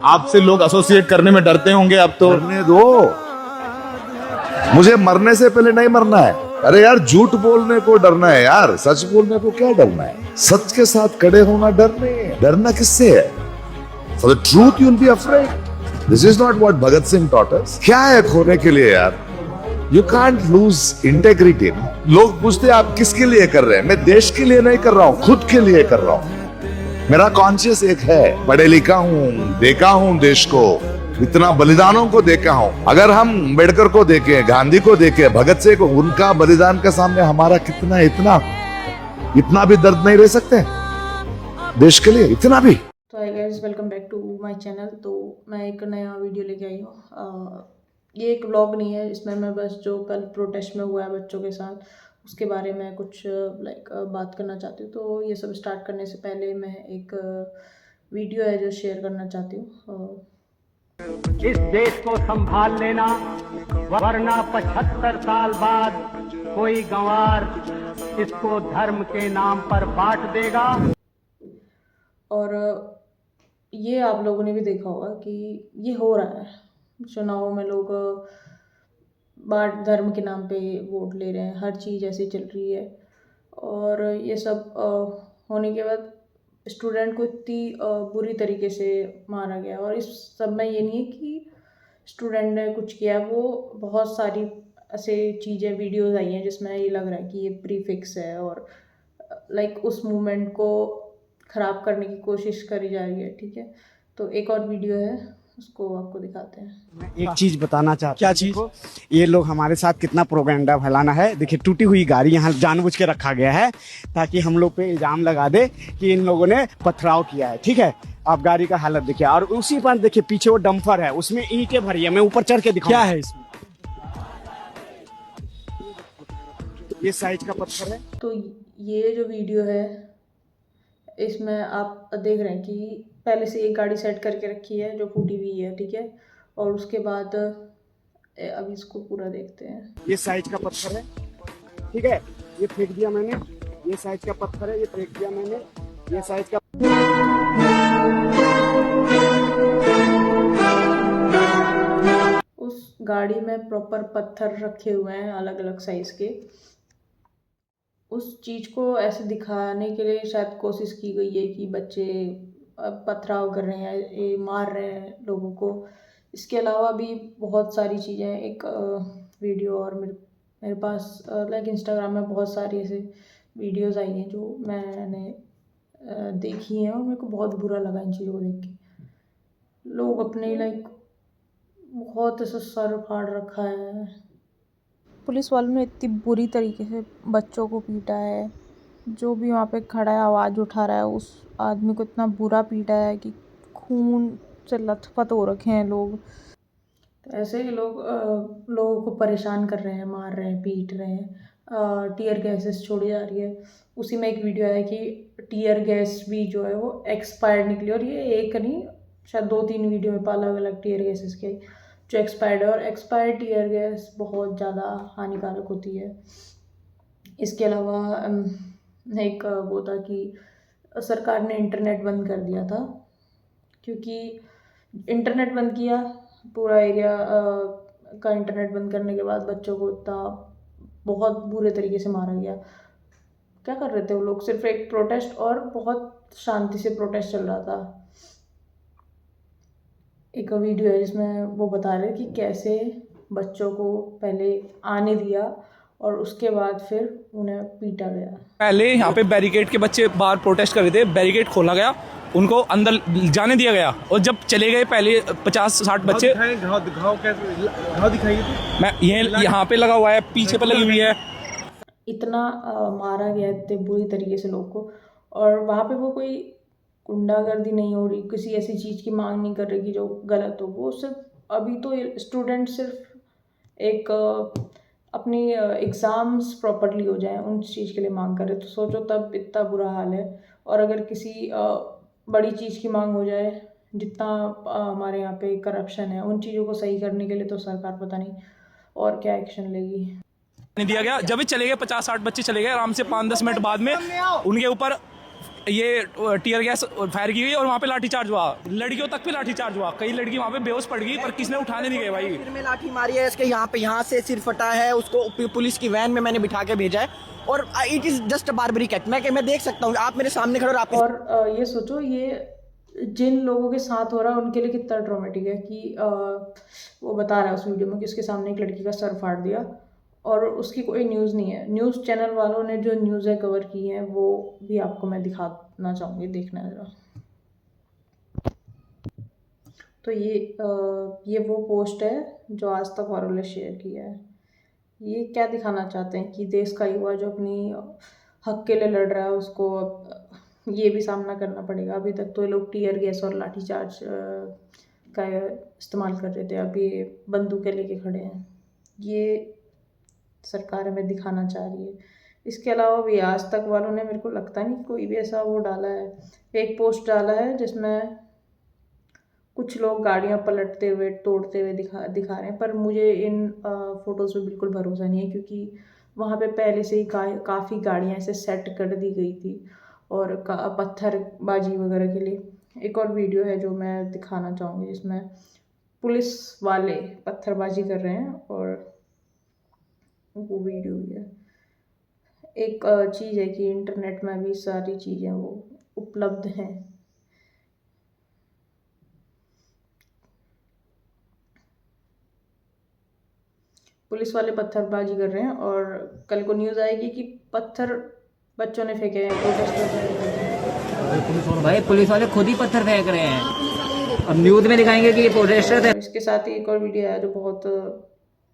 आपसे लोग एसोसिएट करने में डरते होंगे अब तो। मरने दो, मुझे मरने से पहले नहीं मरना है। अरे यार, झूठ बोलने को डरना है यार, सच बोलने को क्या डरना है? सच के साथ खड़े होना डर नहीं है। डरना किससे है? For the truth you will be afraid. This is not what Bhagat Singh taught us. क्या है खोने के लिए यार? You can't loose integrity. लोग पूछते हैं आप किसके लिए कर रहे हैं? मैं देश के लिए नहीं कर रहा हूं, खुद के लिए कर रहा हूं। मेरा कॉन्शियस एक है, पढ़े लिखा हूं, देखा हूं देश को, इतना बलिदानों को देखा हूं। अगर हम अम्बेडकर को देखें, गांधी को देखें, भगत सिंह को, उनका बलिदान के सामने हमारा कितना इतना भी दर्द नहीं रह सकते देश के लिए, इतना भी। तो hi guys, welcome back to my channel. तो मैं एक नया वीडियो लेके आई हूँ। ये एक व्लॉग नहीं है, इसमें मैं बस जो कल प्रोटेस्ट में हुआ है बच्चों के साथ उसके बारे में कुछ बात करना चाहती हूँ। तो ये सब स्टार्ट करने से पहले मैं एक वीडियो है जो शेयर करना चाहती हूँ। इस देश को संभाल लेना, वरना 75 साल बाद कोई गंवार इसको धर्म के नाम पर बांट देगा। और ये आप लोगों ने भी देखा होगा कि ये हो रहा है चुनाव में, लोग बाट धर्म के नाम पे वोट ले रहे हैं, हर चीज़ ऐसी चल रही है। और ये सब होने के बाद स्टूडेंट को इतनी बुरी तरीके से मारा गया। और इस सब में ये नहीं है कि स्टूडेंट ने कुछ किया, वो बहुत सारी ऐसे चीज़ें वीडियोस आई हैं जिसमें ये लग रहा है कि ये प्रीफिक्स है और उस मूवमेंट को ख़राब करने की कोशिश करी जा रही है। ठीक है, तो एक और वीडियो है, उसको आपको दिखाते हैं। एक चीज बताना चाहता हूं। क्या चीज? ये लोग हमारे साथ कितना प्रोपेगेंडा फैलाना है। देखिए, टूटी हुई गाड़ी यहाँ जानबूझ के रखा गया है ताकि हम लोग पे इल्जाम लगा दे कि इन लोगों ने पथराव किया है। ठीक है, आप गाड़ी का हालत देखिए, और उसी पर देखिए पीछे वो डंपर है, उसमें ईंटें भरी है। मैं ऊपर चढ़ के दिखाऊं। क्या है इसमें? ये साइज का पत्थर है। तो ये जो वीडियो है इसमें आप देख रहे हैं कि पहले से एक गाड़ी सेट करके रखी है जो फूटी हुई है। ठीक है, और उसके बाद अब इसको पूरा देखते हैं। ये साइज का पत्थर है। ठीक है, ये फेंक दिया मैंने। ये साइज का पत्थर है, ये फेंक दिया मैंने। ये साइज का उस गाड़ी में प्रॉपर पत्थर रखे हुए हैं अलग अलग साइज के। उस चीज़ को ऐसे दिखाने के लिए शायद कोशिश की गई है कि बच्चे पथराव कर रहे हैं, ये मार रहे हैं लोगों को। इसके अलावा भी बहुत सारी चीज़ें, एक वीडियो और मेरे पास इंस्टाग्राम में बहुत सारी ऐसे वीडियोस आई हैं जो मैंने देखी हैं और मेरे को बहुत बुरा लगा इन चीज़ों को देख के। लोग अपने बहुत ऐसा सर फाड़ रखा है। पुलिस वालों ने इतनी बुरी तरीके से बच्चों को पीटा है। जो भी वहाँ पे खड़ा है आवाज़ उठा रहा है, उस आदमी को इतना बुरा पीटा है कि खून से लथपथ हो रखे हैं लोग। तो ऐसे ही लोग लोगों को परेशान कर रहे हैं, मार रहे हैं, पीट रहे हैं। टीयर गैसेस छोड़ी जा रही है। उसी में एक वीडियो है कि टीयर गैस भी जो है वो एक्सपायर्ड निकली। और ये एक नहीं, शायद 2-3 वीडियो में अलग अलग टीयर गैसेस के जो एक्सपायर्ड है। और एक्सपायर्ड टीयर गैस बहुत ज़्यादा हानिकारक होती है। इसके अलावा एक वो था कि सरकार ने इंटरनेट बंद कर दिया था, क्योंकि इंटरनेट बंद किया, पूरा एरिया का इंटरनेट बंद करने के बाद बच्चों को इतना बहुत बुरे तरीके से मारा गया। क्या कर रहे थे वो लोग? सिर्फ एक प्रोटेस्ट, और बहुत शांति से प्रोटेस्ट चल रहा था। एक वीडियो है जिसमें वो बता रहे कि कैसे बच्चों को पहले आने दिया और उसके बाद फिर उन्हें पीटा गया। पहले यहाँ पे बैरिकेड के बच्चे बाहर प्रोटेस्ट कर रहे थे, बैरिकेड खोला गया, उनको अंदर जाने दिया गया। और जब चले गए पहले 50-60 बच्चे। घाव दिखाइए तो। मैं ये यहाँ पे लगा हुआ है, पीछे पे लगी हुई है। इतना मारा गया इतने बुरी तरीके से लोग को। और वहाँ पे वो कोई गुंडागर्दी नहीं हो रही, किसी ऐसी चीज़ की मांग नहीं कर रही कि जो गलत हो। वो सिर्फ अभी तो स्टूडेंट सिर्फ एक अपनी एग्ज़ाम्स प्रॉपरली हो जाए उन चीज़ के लिए मांग कर रहे। तो सोचो तब इतना बुरा हाल है। और अगर किसी बड़ी चीज़ की मांग हो जाए, जितना हमारे यहाँ पे करप्शन है, उन चीज़ों को सही करने के लिए तो सरकार पता नहीं और क्या एक्शन लेगी। नहीं दिया गया। जब भी चले गए 50-60 बच्चे चले गए आराम से, 5-10 मिनट बाद में उनके ऊपर ये टीयर गैस फायर की गई और वहाँ पे लाठीचार्ज हुआ, लड़कियों तक पे लाठीचार्ज हुआ, कई लड़की वहाँ पे बेहोश पड़ गई पर किसने उठाने नहीं गए भाई। सिर में लाठी मारी है इसके, यहाँ से सिर फटा है, उसको पुलिस की वैन में मैंने बिठा के भेजा है और it is just a barbaric act. मैं देख सकता हूँ, आप मेरे सामने खड़े और ये सोचो ये जिन लोगों के साथ हो रहा है उनके लिए कितना ट्रॉमेटिक है कि वो बता रहा है उस वीडियो में कि उसके सामने एक लड़की का सर फाड़ दिया और उसकी कोई न्यूज़ नहीं है। न्यूज़ चैनल वालों ने जो न्यूज़ें कवर की हैं वो भी आपको मैं दिखाना चाहूँगी, देखना है ज़रा। तो ये वो पोस्ट है जो आज तक वालों ने शेयर किया है। ये क्या दिखाना चाहते हैं कि देश का युवा जो अपनी हक के लिए लड़ रहा है उसको अब ये भी सामना करना पड़ेगा। अभी तक तो ये लोग टीयर गैस और लाठीचार्ज का इस्तेमाल कर रहे थे, अब ये बंदूकें लेके खड़े हैं। ये सरकार हमें दिखाना चाह रही है। इसके अलावा भी आज तक वालों ने, मेरे को लगता नहीं कोई भी ऐसा वो डाला है, एक पोस्ट डाला है जिसमें कुछ लोग गाड़ियां पलटते हुए तोड़ते हुए दिखा रहे हैं, पर मुझे इन फ़ोटोज़ पे बिल्कुल भरोसा नहीं है क्योंकि वहाँ पे पहले से ही काफ़ी गाड़ियाँ ऐसे सेट कर दी गई थी और पत्थरबाजी वगैरह के लिए। एक और वीडियो है जो मैं दिखाना चाहूँगी जिसमें पुलिस वाले पत्थरबाजी कर रहे हैं और वो वीडियो भी है। एक चीज़ है कि इंटरनेट में भी सारी चीज़ें वो उपलब्ध हैं। पुलिस वाले पत्थरबाजी कर रहे हैं और कल को न्यूज़ आएगी कि पत्थर बच्चों ने फेंके हैं, प्रोटेस्टर्स ने फेंके हैं। भाई पुलिस वाले खुद ही पत्थर फेंक रहे हैं, अब न्यूज़ में दिखाएंगे कि ये प्रोटेस्टर थे। इसके साथ ही एक और वीडियो है जो बहुत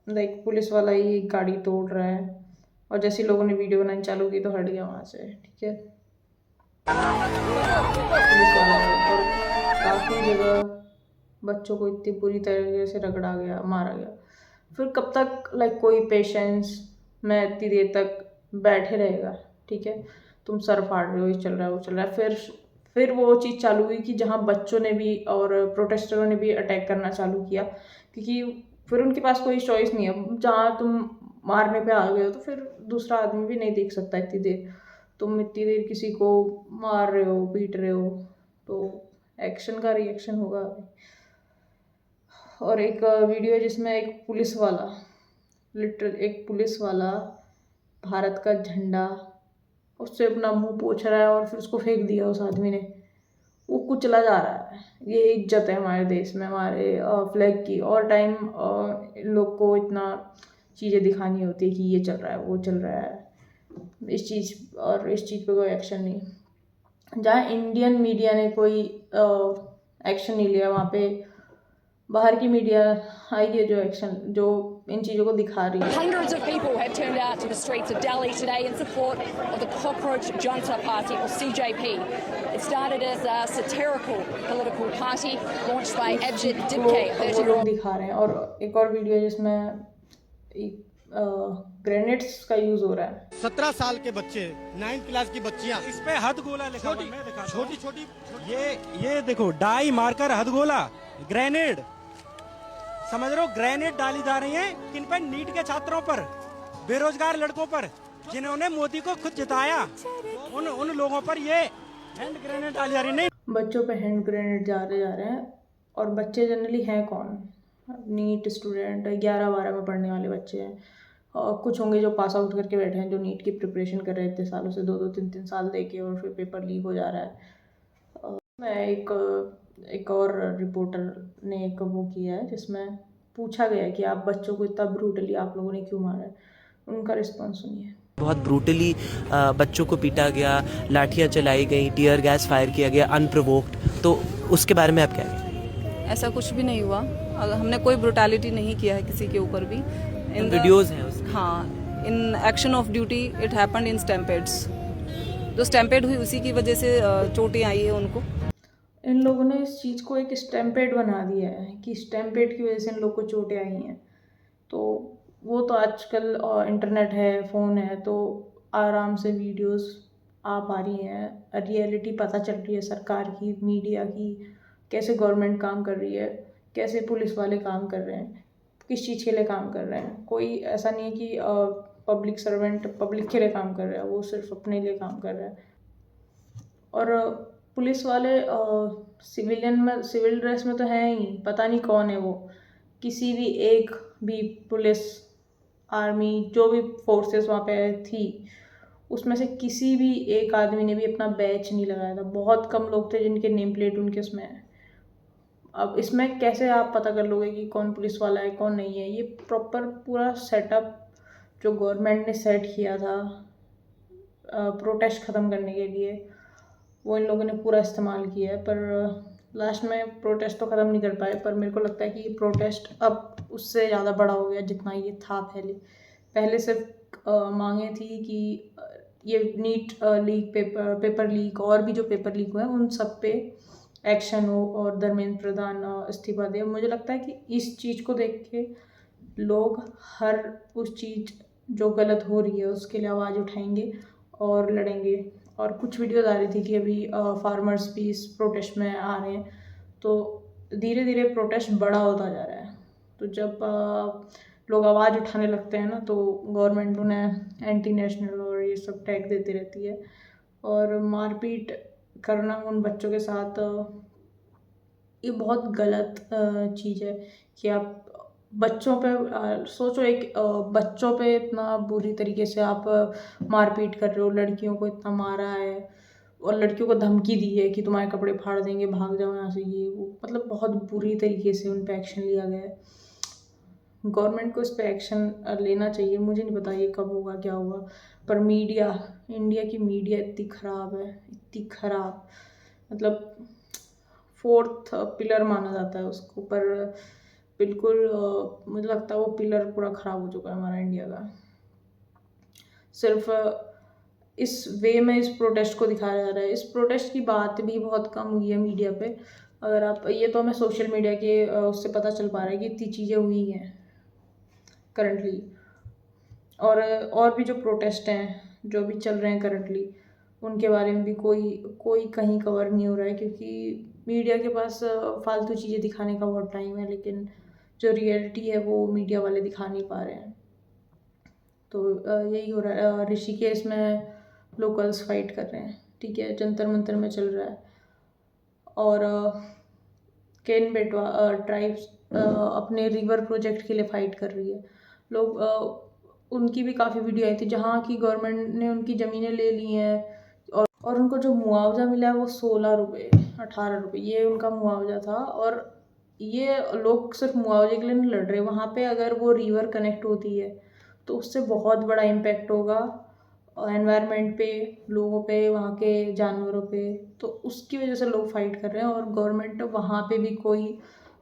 लाइक पुलिस वाला ही गाड़ी तोड़ रहा है और जैसे लोगों ने वीडियो बनानी चालू की तो हट गया वहाँ से। ठीक है, पुलिस वाला है और काफ़ी जगह बच्चों को इतनी बुरी तरीके से रगड़ा गया, मारा गया। फिर कब तक लाइक कोई पेशेंस में इतनी देर तक बैठे रहेगा। ठीक है, तुम सर फाड़ रहे हो, ये चल रहा है वो चल रहा है। फिर वो चीज़ चालू हुई कि जहाँ बच्चों ने भी और प्रोटेस्टरों ने भी अटैक करना चालू किया क्योंकि फिर उनके पास कोई चॉइस नहीं है। जहाँ तुम मारने पे आ गए हो तो फिर दूसरा आदमी भी नहीं देख सकता इतनी देर। तुम इतनी देर किसी को मार रहे हो, पीट रहे हो तो एक्शन का रिएक्शन होगा। और एक वीडियो है जिसमें एक पुलिस वाला भारत का झंडा उससे अपना मुंह पोंछ रहा है और फिर उसको फेंक दिया उस आदमी ने। वो कुचला जा रहा है। ये इज्जत है हमारे देश में, हमारे फ्लैग की। और टाइम इन लोग को इतना चीज़ें दिखानी होती है कि ये चल रहा है वो चल रहा है, इस चीज़ पे कोई एक्शन नहीं। जहाँ इंडियन मीडिया ने कोई एक्शन नहीं लिया वहाँ पे बाहर की मीडिया आई है जो इन चीज़ों को दिखा रही है। Hundreds of people have turned out to the streets of Delhi today in support of the Cockroach Junta Party, or CJP. It started as a satirical political party launched by Abjit Dipke. वो लोग दिखा रहे हैं। और एक और video जिसमें grenades का यूज हो रहा है। 17 साल के बच्चे, 9th क्लास की बच्चियां, इस पे हथगोला लिखा हुआ, मैं दिखाता हूं। छोटी छोटी ये देखो, डाई मारकर हथगोला, ग्रेनेड, समझ रहे हो, ग्रेनेड डाली जा रही हैं किन पर? नीट के छात्रों पर, बेरोजगार लड़कों पर, जिन्होंने मोदी को खुद जिताया, उन लोगों पर ये हैंड ग्रेनेड डाली जा रही है। बच्चों पे हैंड ग्रेनेड जा रहे हैं। और बच्चे जनरली हैं कौन? नीट स्टूडेंट, 11-12 में पढ़ने वाले बच्चे हैं। और कुछ होंगे जो पास आउट करके बैठे हैं, जो नीट की प्रिपरेशन कर रहे थे सालों से, 2-2, 3-3 साल दे के, और फिर पेपर लीक हो जा रहा है। मैं एक और रिपोर्टर ने एक वो किया है जिसमें पूछा गया है कि आप बच्चों को इतना ब्रूटली आप लोगों ने क्यों मारा है। उनका रिस्पॉन्स सुनिए। बहुत ब्रूटली बच्चों को पीटा गया, लाठियाँ चलाई गई, टीयर गैस फायर किया गया अनप्रोवोक्ड, तो उसके बारे में आप क्या कहेंगे? ऐसा कुछ भी नहीं हुआ, हमने कोई ब्रूटैलिटी नहीं किया है किसी के ऊपर भी। इन वीडियोस हैं उसके। हाँ, in action of duty it happened in stampedes. जो स्टैम्पेड हुई उसी की वजह से चोटें आई है उनको। इन लोगों ने इस चीज़ को एक स्टैम्पेड बना दिया है कि स्टैम्पेड की वजह से इन लोग को चोटें आई हैं। तो वो तो आजकल इंटरनेट है, फ़ोन है, तो आराम से वीडियोस आ पा रही हैं, रियलिटी पता चल रही है सरकार की, मीडिया की, कैसे गवर्नमेंट काम कर रही है, कैसे पुलिस वाले काम कर रहे हैं, किस चीज़ के लिए काम कर रहे हैं। कोई ऐसा नहीं है कि पब्लिक सर्वेंट पब्लिक के लिए काम कर रहा है, वो सिर्फ अपने लिए काम कर रहा है। और पुलिस वाले सिविल ड्रेस में तो है ही, पता नहीं कौन है वो। किसी भी एक भी पुलिस आर्मी जो भी फोर्सेस वहाँ पे थी उसमें से किसी भी एक आदमी ने भी अपना बैच नहीं लगाया था। बहुत कम लोग थे जिनके नेम प्लेट उनके उसमें है। अब इसमें कैसे आप पता कर लोगे कि कौन पुलिस वाला है कौन नहीं है? ये प्रॉपर पूरा सेटअप जो गवर्नमेंट ने सेट किया था प्रोटेस्ट ख़त्म करने के लिए, वो इन लोगों ने पूरा इस्तेमाल किया है। पर लास्ट में प्रोटेस्ट तो ख़त्म नहीं कर पाए। पर मेरे को लगता है कि ये प्रोटेस्ट अब उससे ज़्यादा बड़ा हो गया जितना ये था पहले सिर्फ मांगे थी कि ये नीट लीक पेपर लीक और भी जो पेपर लीक हुए हैं उन सब पे एक्शन हो और धर्मेंद्र प्रधान इस्तीफा दे। मुझे लगता है कि इस चीज़ को देख के लोग हर उस चीज़ जो गलत हो रही है उसके लिए आवाज़ उठाएंगे और लड़ेंगे। और कुछ वीडियोज़ आ रही थी कि अभी फार्मर्स भी इस प्रोटेस्ट में आ रहे हैं, तो धीरे धीरे प्रोटेस्ट बड़ा होता जा रहा है। तो जब लोग आवाज़ उठाने लगते हैं ना तो गवर्नमेंट उन्हें एंटी नेशनल और ये सब टैग देती रहती है। और मारपीट करना उन बच्चों के साथ ये बहुत गलत चीज़ है कि आप बच्चों पे सोचो, एक बच्चों पे इतना बुरी तरीके से आप मारपीट कर रहे हो, लड़कियों को इतना मारा है और लड़कियों को धमकी दी है कि तुम्हारे कपड़े फाड़ देंगे, भाग जाओ यहाँ से, ये वो, मतलब बहुत बुरी तरीके से उन पर एक्शन लिया गया है। गवर्नमेंट को इस पर एक्शन लेना चाहिए। मुझे नहीं पता ये कब होगा क्या होगा, पर मीडिया, इंडिया की मीडिया इतनी ख़राब है, इतनी ख़राब, मतलब 4th पिलर माना जाता है उसको, पर बिल्कुल मुझे लगता है वो पिलर पूरा ख़राब हो चुका है हमारा इंडिया का। सिर्फ इस वे में इस प्रोटेस्ट को दिखाया जा रहा है। इस प्रोटेस्ट की बात भी बहुत कम हुई है मीडिया पे। अगर आप ये तो हमें सोशल मीडिया के उससे पता चल पा रहा है कि इतनी चीज़ें हुई हैं करंटली। और भी जो प्रोटेस्ट हैं जो भी चल रहे हैं करंटली, उनके बारे में भी कोई कहीं कवर नहीं हो रहा है, क्योंकि मीडिया के पास फालतू चीज़ें दिखाने का बहुत टाइम है, लेकिन जो रियलिटी है वो मीडिया वाले दिखा नहीं पा रहे हैं। तो यही हो रहा है। ऋषिकेश में लोकल्स फाइट कर रहे हैं, ठीक है, जंतर मंतर में चल रहा है। और केन बेटवा ट्राइब्स अपने रिवर प्रोजेक्ट के लिए फ़ाइट कर रही है। लोग उनकी भी काफ़ी वीडियो आई थी जहाँ की गवर्नमेंट ने उनकी ज़मीनें ले ली हैं और उनको जो मुआवजा मिला है वो 16 रुपये 18 रुपये ये उनका मुआवजा था। और ये लोग सिर्फ मुआवजे के लिए नहीं लड़ रहे, वहाँ पे अगर वो रिवर कनेक्ट होती है तो उससे बहुत बड़ा इम्पैक्ट होगा एनवायरनमेंट पे, लोगों पे, वहाँ के जानवरों पे। तो उसकी वजह से लोग फाइट कर रहे हैं और गवर्नमेंट वहाँ पे भी कोई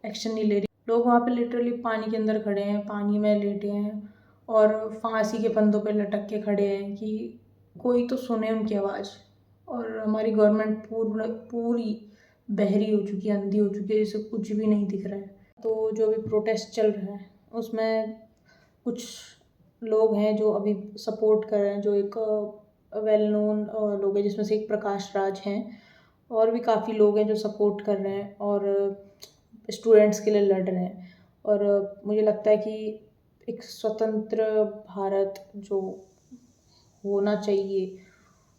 एक्शन नहीं ले रही। लोग वहाँ पे लिटरली पानी के अंदर खड़े हैं, पानी में लेटे हैं और फांसी के फंदों पे लटक के खड़े हैं कि कोई तो सुने उनकी आवाज़। और हमारी गवर्नमेंट पूरी बहरी हो चुकी है, अंधी हो चुकी है, जिसे कुछ भी नहीं दिख रहा है। तो जो भी प्रोटेस्ट चल रहा है उसमें कुछ लोग हैं जो अभी सपोर्ट कर रहे हैं, जो एक वेल नोन लोग हैं जिसमें से एक प्रकाश राज हैं, और भी काफ़ी लोग हैं जो सपोर्ट कर रहे हैं और स्टूडेंट्स के लिए लड़ रहे हैं। और मुझे लगता है कि एक स्वतंत्र भारत जो होना चाहिए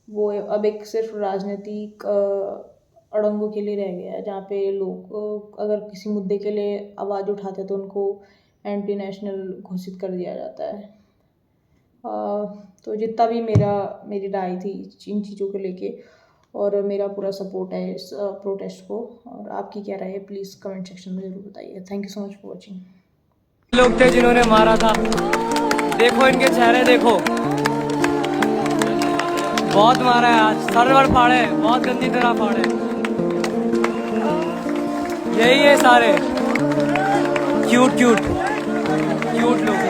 वो अब एक सिर्फ राजनीतिक अड़ंगों के लिए रह गया है, जहाँ पे लोग अगर किसी मुद्दे के लिए आवाज़ उठाते हैं तो उनको एंटी नेशनल घोषित कर दिया जाता है। तो जितना भी मेरी राय थी इन चीज़ों को लेके, और मेरा पूरा सपोर्ट है इस प्रोटेस्ट को। और आपकी क्या राय है प्लीज़ कमेंट सेक्शन में ज़रूर बताइए। Thank you so much for watching. लोग थे जिन्होंने मारा था, देखो इनके चेहरे देखो, बहुत मारा है आज, सरवर फाड़े, बहुत गंदी तरह फाड़े। यही है सारे क्यूट लोग।